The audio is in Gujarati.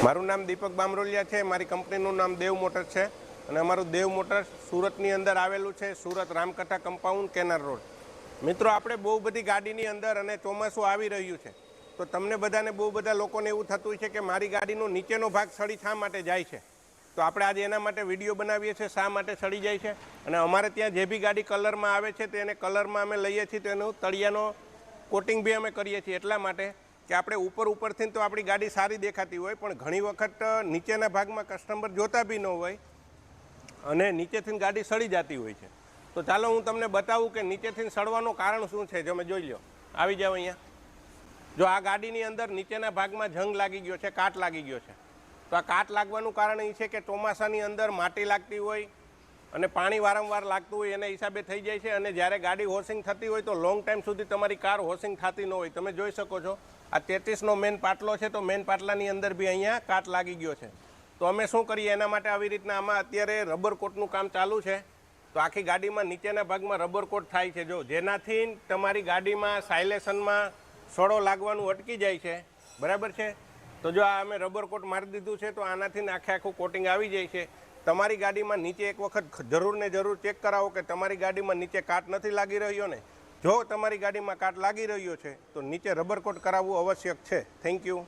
મારું નામ દીપક બામરોલિયા છે। મારી કંપનીનું નામ દેવ મોટર્સ છે અને અમારું દેવ મોટર્સ સુરતની અંદર આવેલું છે, સુરત રામકથા કમ્પાઉન્ડ, કેનાર રોડ। મિત્રો, આપણે બહુ બધી ગાડીની અંદર અને ચોમાસું આવી રહ્યું છે તો તમને બધાને બહુ બધા લોકોને એવું થતું છે કે મારી ગાડીનો નીચેનો ભાગ સડી શા માટે જાય છે, તો આપણે આજે એના માટે વિડીયો બનાવીએ છીએ શા માટે સડી જાય છે। અને અમારે ત્યાં જે બી ગાડી કલરમાં આવે છે તો એને કલરમાં અમે લઈએ છીએ, તો એનું તળિયાનો કોટિંગ બી અમે કરીએ છીએ એટલા માટે કે આપણે ઉપરથી તો આપણી ગાડી સારી દેખાતી હોય, પણ ઘણી વખત નીચેના ભાગમાં કસ્ટમર જોતા બી ન હોય અને નીચેથી ગાડી સડી જતી હોય છે। તો ચાલો હું તમને બતાવું કે નીચેથી સડવાનું કારણ શું છે। જો તમે જોઈ લો, આવી જાઓ અહીંયા। જો આ ગાડીની અંદર નીચેના ભાગમાં જંગ લાગી ગયો છે, કાટ લાગી ગયો છે, તો આ કાટ લાગવાનું કારણ એ છે કે ચોમાસાની અંદર માટી લાગતી હોય અને પાણી વારંવાર લાગતું હોય એના હિસાબે થઈ જાય છે। અને જ્યારે ગાડી વોશિંગ થતી હોય તો લોંગ ટાઈમ સુધી તમારી કાર વોશિંગ થતી ન હોય। તમે જોઈ શકો છો આ 33નો મેન પાટલો છે, તો મેન પાટલાની અંદર બી અહીંયા કાટ લાગી ગયો છે। તો અમે શું કરીએ એના માટે આવી રીતના આમાં અત્યારે રબર કોટનું કામ ચાલુ છે, તો આખી ગાડીમાં નીચેના ભાગમાં રબર કોટ થાય છે, જો જેનાથી તમારી ગાડીમાં સાયલેશનમાં સડો લાગવાનું અટકી જાય છે, બરાબર છે। તો જો આ અમે રબર કોટ મારી દીધું છે, તો આનાથી આખું કોટિંગ આવી જાય છે। તમારી ગાડીમાં નીચે એક વખત જરૂર ને જરૂર ચેક કરાવો કે તમારી ગાડીમાં નીચે કાટ નથી લાગી રહ્યો ને। જો તમારી ગાડીમાં કાટ લાગી રહ્યો છે તો નીચે રબર કોટ કરાવવું આવશ્યક છે। Thank you.